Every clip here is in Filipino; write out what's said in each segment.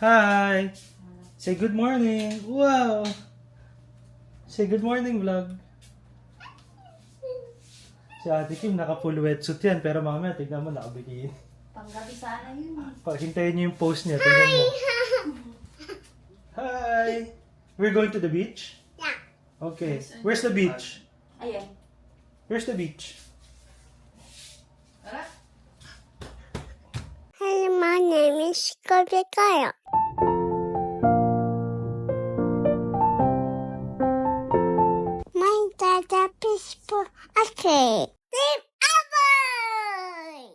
Hi! Say good morning! Wow! Say good morning, vlog! Si Ate Kim naka-full wetsuit yan, pero mamaya tignan mo nakabikini. Panggabi sana yun eh. Paghintayin niyo yung post niya, tignan mo. Hi! We're going to the beach? Yeah. Okay. Where's the beach? Ayan. Where's the beach? Tara. Hello, my name is Kobe Kaya. My dada peaceful. Okay. Team Aboy!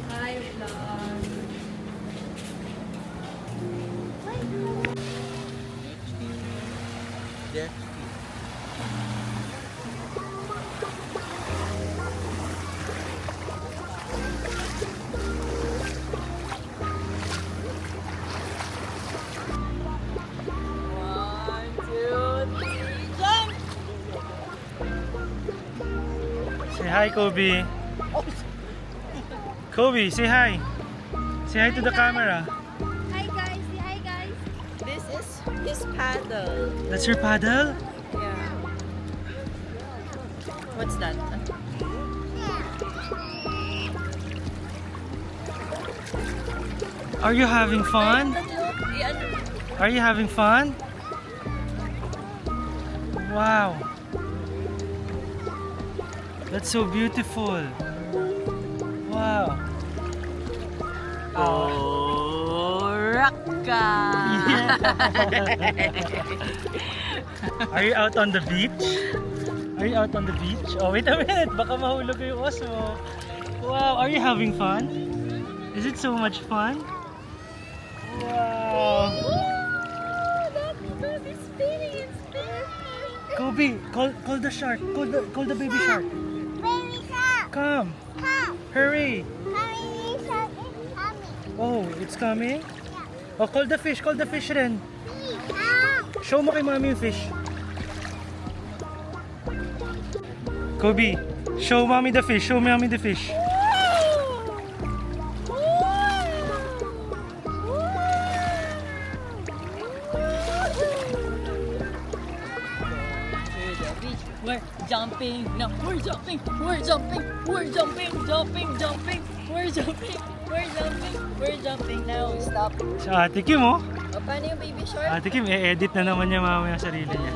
Hi, vlog. One, two, three, jump! Say hi, Kobe. Kobe, say hi. Say hi to the camera. Hi guys, say hi guys. This is his paddle. That's your paddle? Yeah. What's that? Are you having fun? Yan. Are you having fun? Wow. That's so beautiful. Wow. Oh, Raka! Are you out on the beach? Are you out on the beach? Oh, wait a minute. Baka mahulog yung os mo. Wow. Are you having fun? Is it so much fun? Wow. Baby spinning and spinning. Kobe, call the shark. Call the baby shark. Baby shark, Come. come. Hurry. Baby shark is coming. Oh, it's coming? Oh, call the fish rin. Come. Show mo kay mami yung fish. Kobe, show mommy the fish. Show mommy the fish. We're jumping. No, we're jumping. We're jumping. We're jumping. Jumping. Jumping. We're jumping. We're jumping. We're jumping now. Stop. Sa Ate Kim, oh. O, paano yung baby shark? Ate Kim, i-edit na naman niya mamaya yung sarili niya.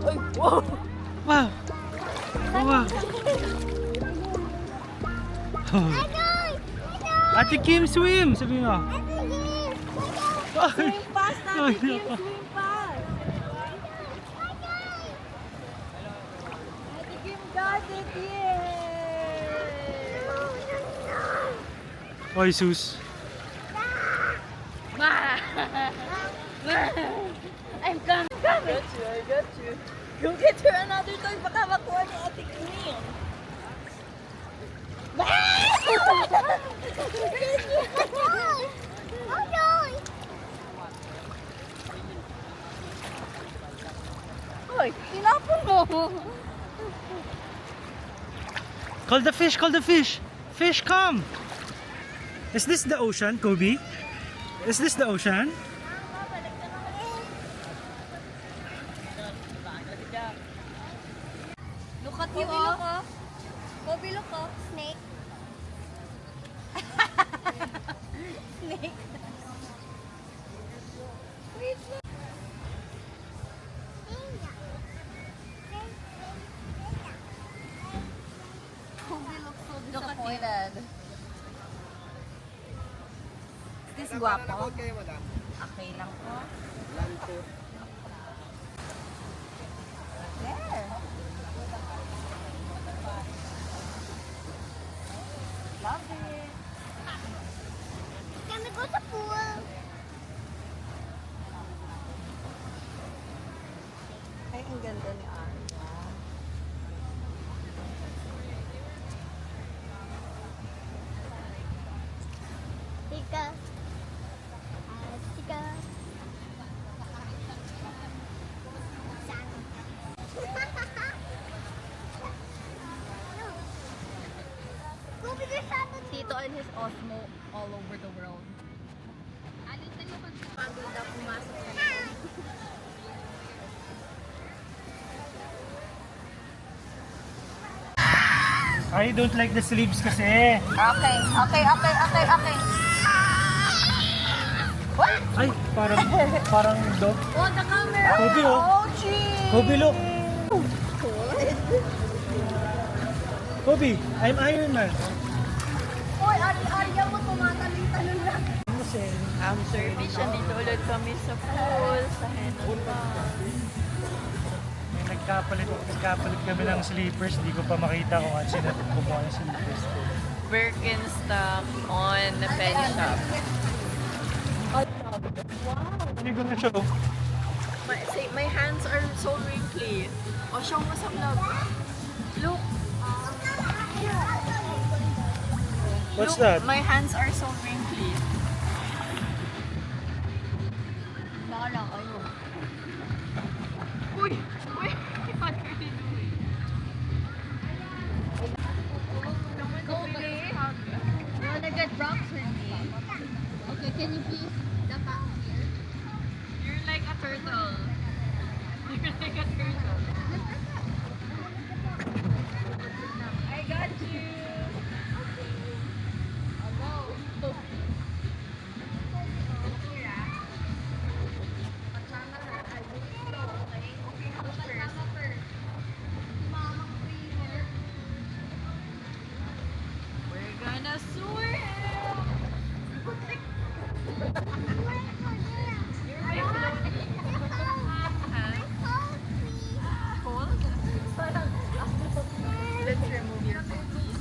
Ay, wow! Wow! Wow! Ate Kim, swim! Sabi mo. Ay! Fast na, Ay, Kim. nako. Swim fast. Ate Kim got it. Yay! Oy, sus. I'm coming. I got you. Go get her another toy. Baka makuha ni Ate Kim. Hoy, tinapon mo. Call the fish! Call the fish! Fish, come! Is this the ocean, Kobe? Is this the ocean? Look at you, oh. Kobe, look, oh. Snake. Snake. Kobe looks so Look at you. disappointed. Is this guwapo? Okay lang po. There. Love it. Can we go to pool? Ay, ang ganda ni Arya. Tika. Tika. his Osmo all over the world. Pagod na pumasok sa loob. I don't like the sleeves kasi. Okay. What? Ay, parang dog. Oh, the camera! Kobe, oh. Oh, gee! Kobe, look. Kobe, I'm Iron Man. Hoy, ari-arya mo tumatalon-talon lang. Service, dito ulit kami sa pool, sa Henan Park. May nagkapalit kami ng sleepers. Di ko pa makita kung ano sila kumuha ng sleepers ko. Birkenstock on the penny shop. Hindi ko na show. My hands are so wrinkly. Oh, show mo sa vlog. Look. What's Look, that? my hands are so wrinkly. Bahala kayo. Uy! What are you doing? Kobe, you wanna get rocks with me? Okay, can you please dapa here? You're like a turtle. You're like a turtle. I got you. We're gonna swim. You're my floaty. Cold? Let's remove your booties.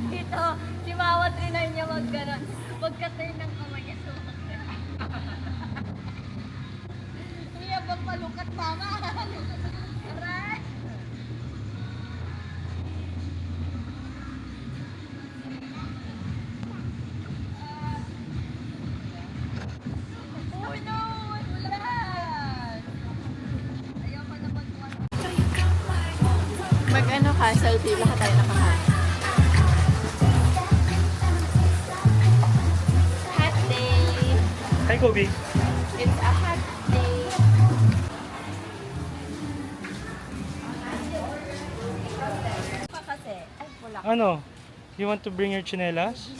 Dito, si Mama trinay niya mag-ganon. Pagka-turn ng kamay niya, sumak na. Kuya, bang malukat, Mama? Aray! Oh no! What's that? Ayoko na mag-one. Mag-ano ka? Selfie. Lahat tayo nakahan. Hot day. Hi, Kobe. It's a hot day. Pa kasi. Ay, wala. Ano? You want to bring your chinelas?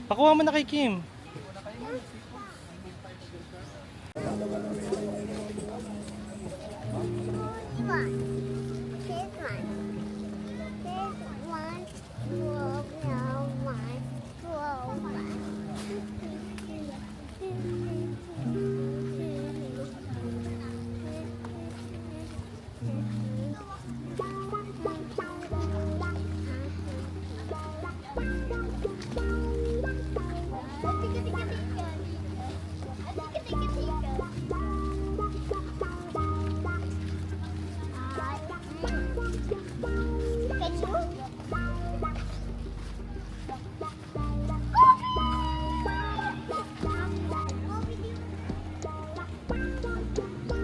Pakuha mo na kay Kim.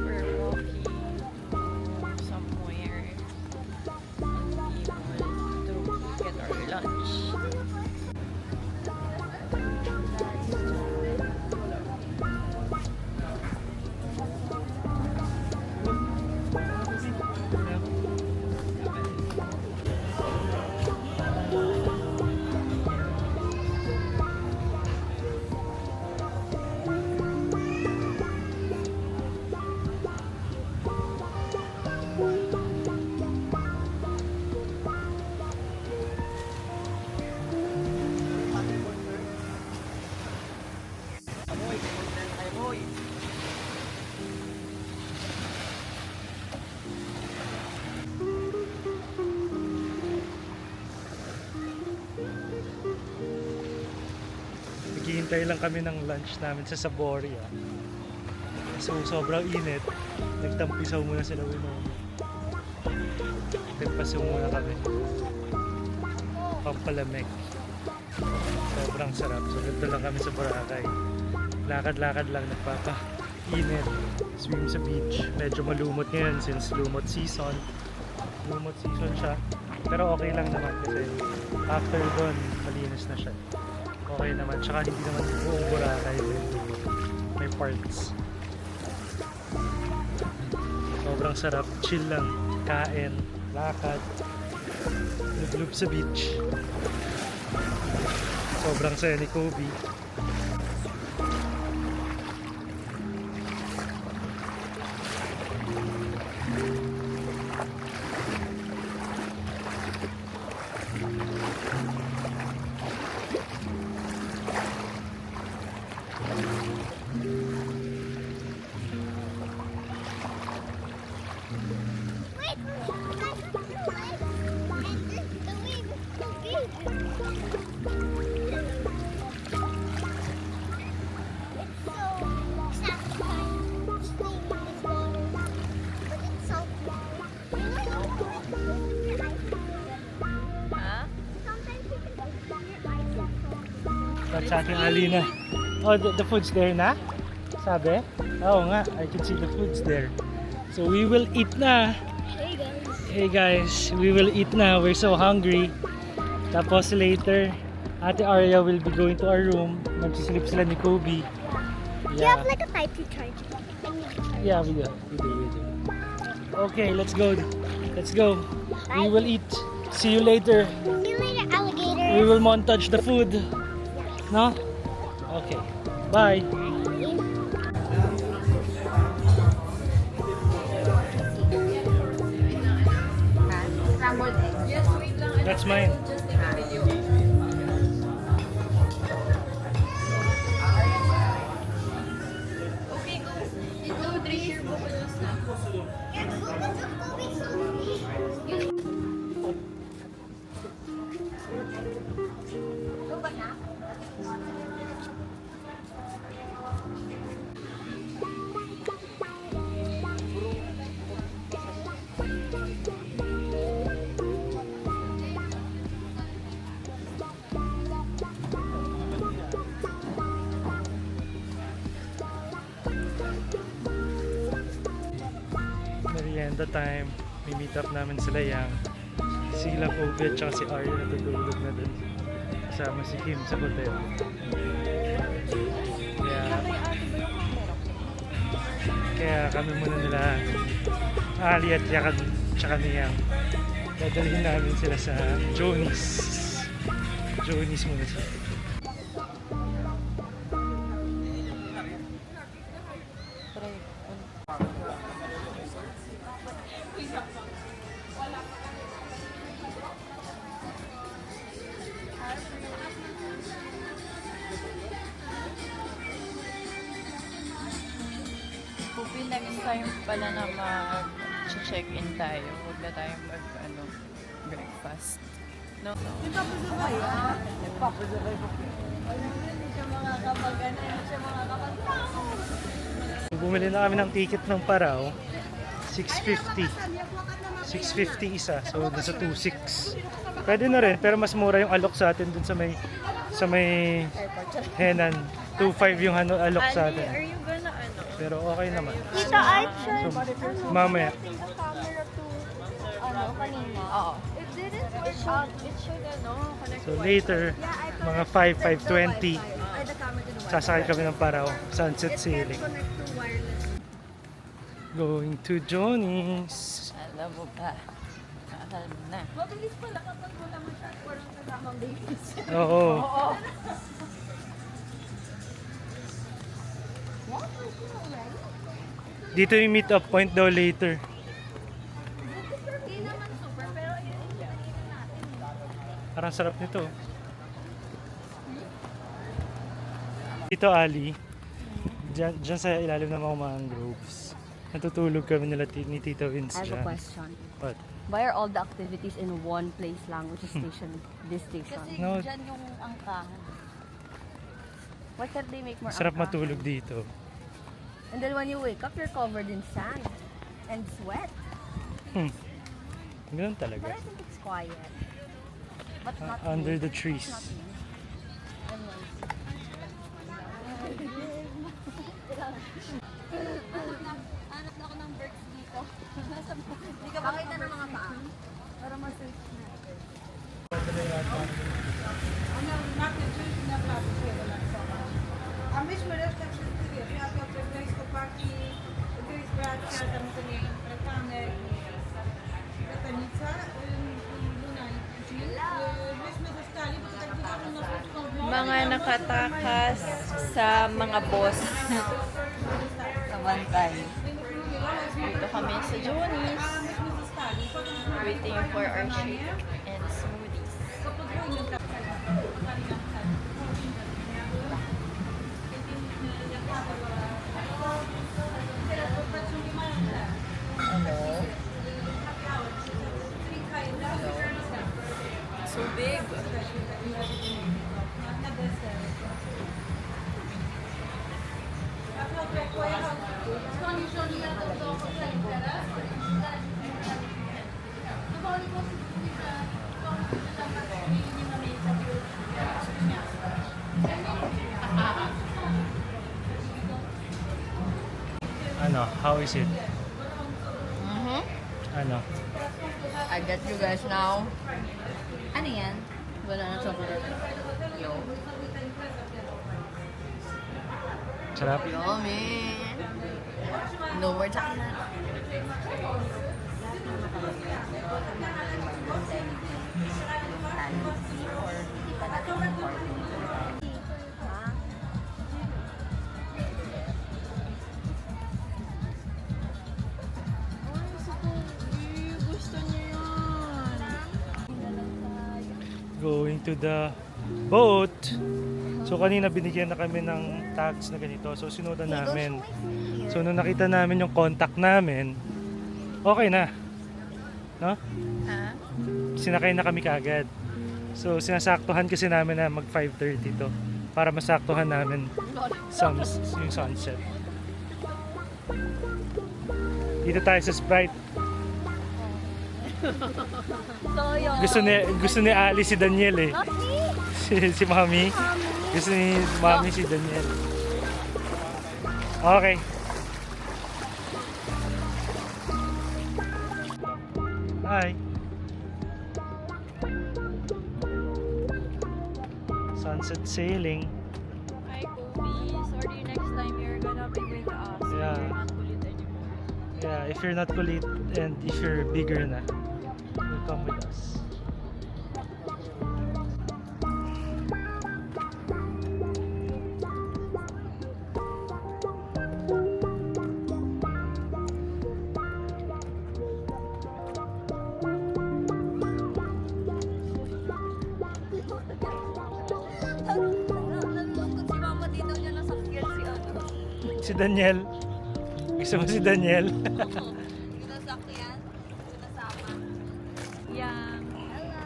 We're walking somewhere and we want to get our lunch. Naghihintay lang kami ng lunch namin sa Saboria. So, sobrang init. Nagtampisaw muna sila Winona. Nagpasaw muna kami. Pampalamig. Sobrang sarap. So, dito lang kami sa Boracay. Lakad-lakad lang, nagpapa-init. Swim sa beach. Medyo malumot ngayon since lumot season. Lumot season siya. Pero okay lang naman kasi after doon, malinis na siya. Okay naman. Tsaka hindi naman buong Boracay may parts. Sobrang sarap. Chill lang. Kain. Lakad. Lublub sa beach. Sobrang saya ni Kobe. That's ating Alina. Oh, the food's there na? Sabi? Oo nga, I can see the food's there. So we will eat na. Hey guys. Hey guys, we will eat na. We're so hungry. Tapos later, Ate Arya will be going to our room. Magsisilip sila ni Kobe. You have like a type 2 charger. Yeah, we do. Okay, let's go. Let's go. We will eat. See you later. See you later, alligator. We will montage the food. No? Okay. Bye. Scrambled eggs. That's mine. Merienda time. May meet up namin sila Yang. Sila Kobe at saka si Arya natutulog na dun. Kasama si Kim sa hotel. Kaya kami muna nila Ali at Yakan tsaka ni Yang. Dadalhin namin sila sa Jonis. Jonis muna sila. Pupi, next time pala na mag-check-in tayo. Huwag na tayo breakfast. No? Nagpapasabay ah. Nagpapasabay ko. Hindi siya makakapag-ano. Hindi siya makakapag-tao. Bumili na kami ng ticket ng Parao. 650. 650 isa. So, dun sa 2.6. Pwede na rin, pero mas mura yung alok sa atin dun sa may Henan. 2.5 yung alok sa atin. Are you gonna ano? Pero okay naman. Tita, I tried So, mamaya. the camera to kanina. Oo. It didn't switch It should connect So, later, mga 5, 5:20, or the camera to the Wi-Fi. sasakay kami ng Parao. Sunset It can't Sailing. connect to wireless. Going to Johnny's. Alam mo ba? Alam mo na. Mabilis pala kapag wala masyadong parang kasamang babies. Oo. Dito yung meet up point daw later. Hindi naman super, pero yun natin. Parang sarap nito. Dito Ali. Diyan sa ilalim ng mga mangroves. Natutulog kami ni Tita Vince I have dyan. a question. What? Why are all the activities in one place lang, which is this station? Kasi No. dyan yung angkangan. Why can't they make more Sarap angka? matulog dito. And then when you wake up, you're covered in sand and sweat. Ganun But talaga. I think it's quiet. But not Under me. the trees. Not me. Hanap na ako ng birds dito. Hindi ka makita ng mga paa. Para ma-search na. Mga nakatakas sa mga boss. Sa bantay. Dito kami sa Johnny's. Waiting for our shake and smoothies. Hello. So big. Ano, how is it? Ano? I get you guys now. Ano yan? Wala na chocolate. Yo. Sarap? Yummy. No more chocolate. Going to the boat. So kanina binigyan na kami ng tags na ganito. So sinudan namin. So nung nakita namin yung contact namin, okay na. No? Sinakay na kami kaagad. So sinasaktuhan kasi namin na mag 5:30 to para masaktuhan namin yung sunset. Dito tayo sa Sprite. Gusto ni Ali si Daniel eh. si Mami. Gusto ni Mami si Daniel. Okay. Hi. Sunset sailing. Hi, Kobe. Sorry, next time you're gonna be with us. Yeah. You're not kulit anymore. Yeah, if you're not kulit and if you're bigger na, you'll come with us. Si Mama dito niya nasakyan si ano. Si Daniel. Gusto mo si Daniel? Sinasakyan? Sinasama? Yang. Hello.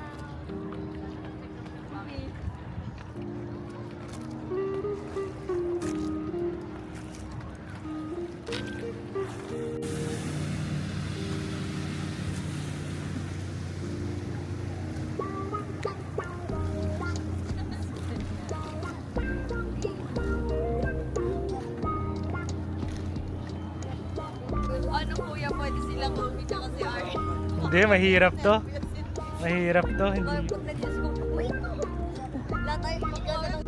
Mami. Ano kuya, pwede silang Kobe tsaka si Aaron. Hindi, mahirap to. Mahirap to. Hindi. Pag nag-yes ko, wait no! Lahat tayo magkakaroon.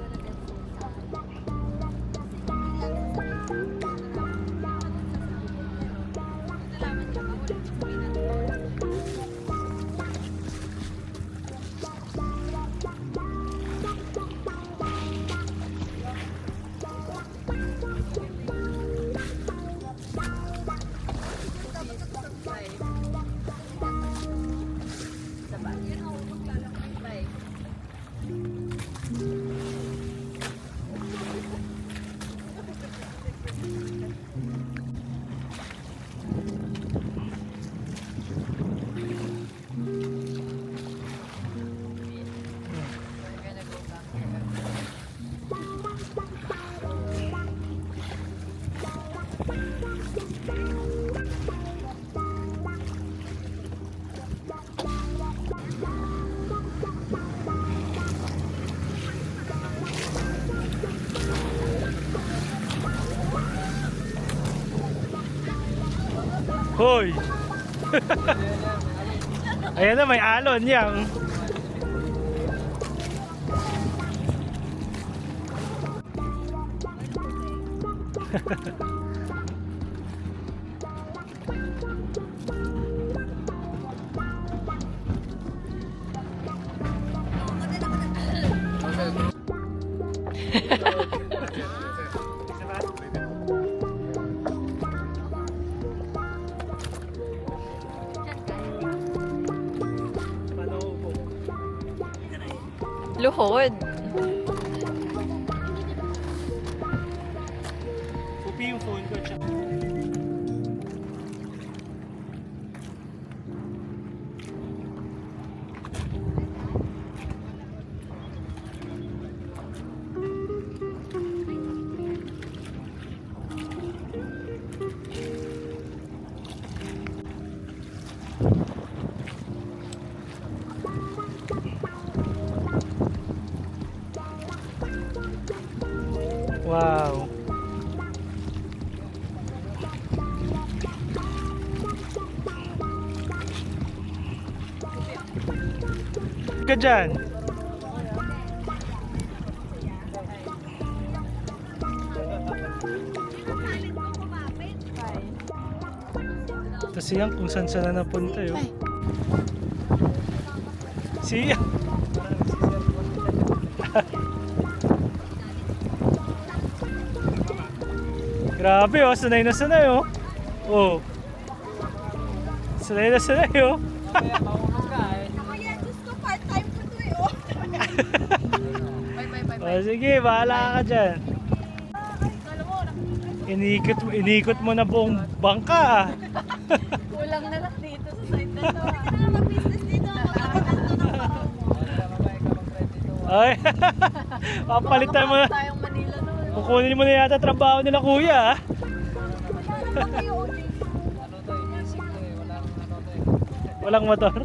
Hoy! Ayan na, may alon yang. Luhod. Pupi yung phone ko. Tsaka. Wow. Ka dyan. Tapos yan kung saan saan na napunta yun. Siya. Grabe oh, sanay na sanay oh. Oh. Sanay na sanay oh. Oh, sige, bahala ka dyan. Inikot mo na buong bangka ah. Kulang na lang dito sa side na to. Ay, papalitan mo na. Tayong Manila noon. Kukunin mo na yata trabaho nila kuya ah. Walang motor?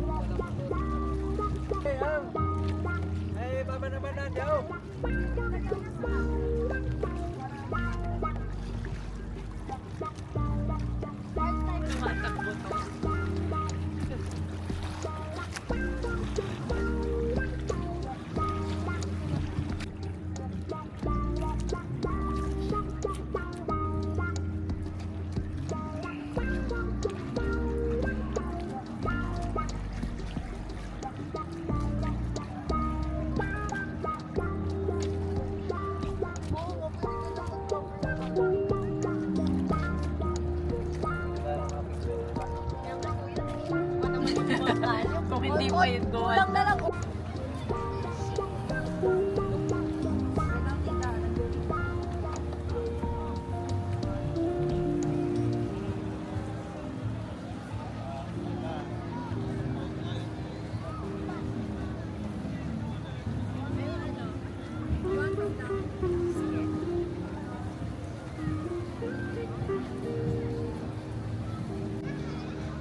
Kung hindi pa yun gawa. Kulang na lang.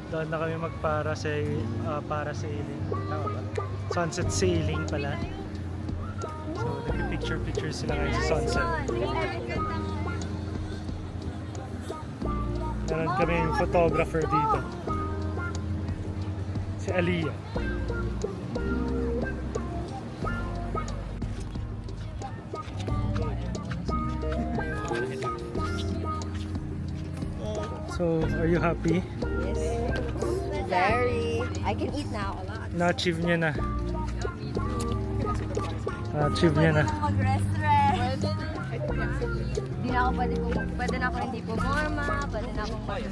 Doon na kami para sailing. Tama ba? Sunset sailing pala. So, nag-picture sila ngayon sa sunset. Meron kami yung photographer dito. Si Aliyah. So, are you happy? Very. I can eat now a lot. Na-achieve niya na. Na-achieve niya na. Mag-rest-rest. Hindi na ako pwede na ako hindi pumorma, pwede na akong pwede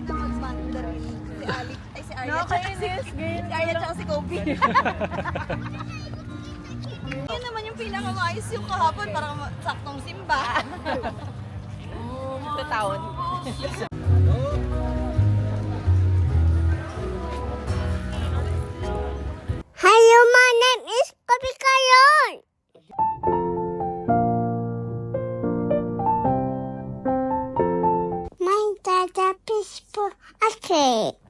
na mag-mandarin. Si Ali, ay si Arya, si Arya tsaka si Kobe. Yan naman yung pinakamayos yung kahapon, parang saktong simba. Sa taon. Hello, my name is Kobe Kayon. My dad is for a cake.